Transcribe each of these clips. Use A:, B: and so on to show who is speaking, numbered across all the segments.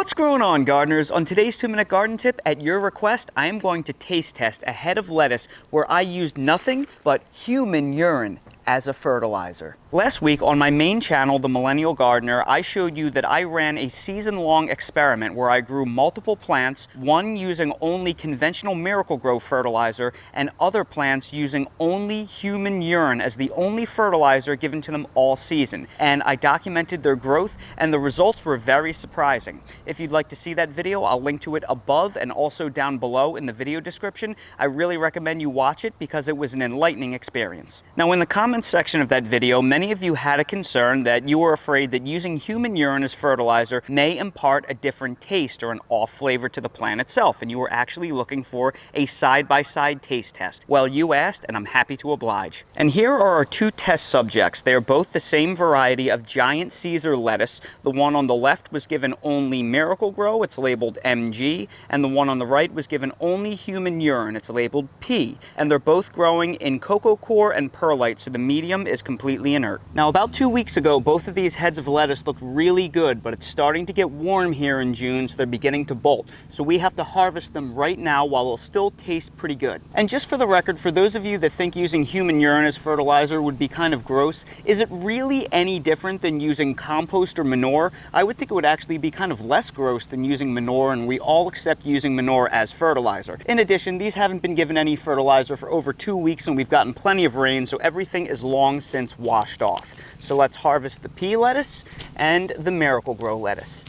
A: What's going on, gardeners? On today's 2-minute garden tip, at your request, I am going to taste test a head of lettuce where I used nothing but human urine as a fertilizer. Last week on my main channel, The Millennial Gardener, I showed you that I ran a season-long experiment where I grew multiple plants, one using only conventional MiracleGro fertilizer and other plants using only human urine as the only fertilizer given to them all season. And I documented their growth and the results were very surprising. If you'd like to see that video, I'll link to it above and also down below in the video description. I really recommend you watch it because it was an enlightening experience. Now, in the comments section of that video, many of you had a concern that you were afraid that using human urine as fertilizer may impart a different taste or an off flavor to the plant itself, and you were actually looking for a side-by-side taste test. Well, you asked, and I'm happy to oblige. And here are our two test subjects. They are both the same variety of giant Caesar lettuce. The one on the left was given only MiracleGro, it's labeled MG, and the one on the right was given only human urine, it's labeled P. And they're both growing in coco coir and perlite, so the medium is completely inert. Now, about 2 weeks ago, both of these heads of lettuce looked really good, but it's starting to get warm here in June, so they're beginning to bolt. So we have to harvest them right now while they'll still taste pretty good. And just for the record, for those of you that think using human urine as fertilizer would be kind of gross, is it really any different than using compost or manure? I would think it would actually be kind of less gross than using manure, and we all accept using manure as fertilizer. In addition, these haven't been given any fertilizer for over 2 weeks, and we've gotten plenty of rain, so everything is long since washed off. So let's harvest the pea lettuce and the MiracleGro lettuce.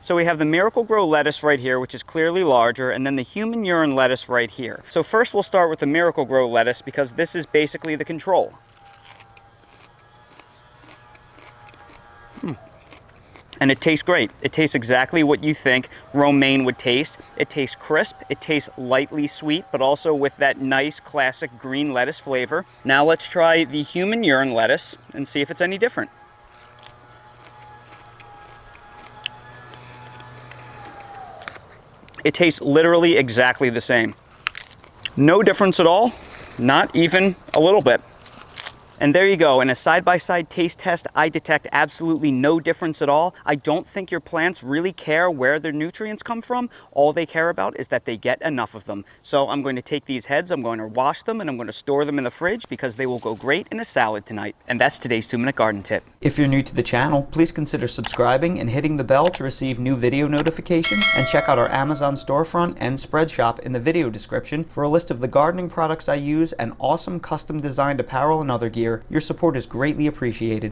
A: So we have the MiracleGro lettuce right here, which is clearly larger, and then the human urine lettuce right here. So first we'll start with the MiracleGro lettuce because this is basically the control. And it tastes great. It tastes exactly what you think romaine would taste. It tastes crisp, it tastes lightly sweet, but also with that nice classic green lettuce flavor. Now let's try the human urine lettuce and see if it's any different. It tastes literally exactly the same. No difference at all, not even a little bit. And there you go. In a side-by-side taste test, I detect absolutely no difference at all. I don't think your plants really care where their nutrients come from. All they care about is that they get enough of them. So I'm going to take these heads, I'm going to wash them, and I'm going to store them in the fridge because they will go great in a salad tonight. And that's today's 2-minute garden tip. If you're new to the channel, please consider subscribing and hitting the bell to receive new video notifications, and check out our Amazon storefront and spread shop in the video description for a list of the gardening products I use and awesome custom designed apparel and other gear. Your support is greatly appreciated.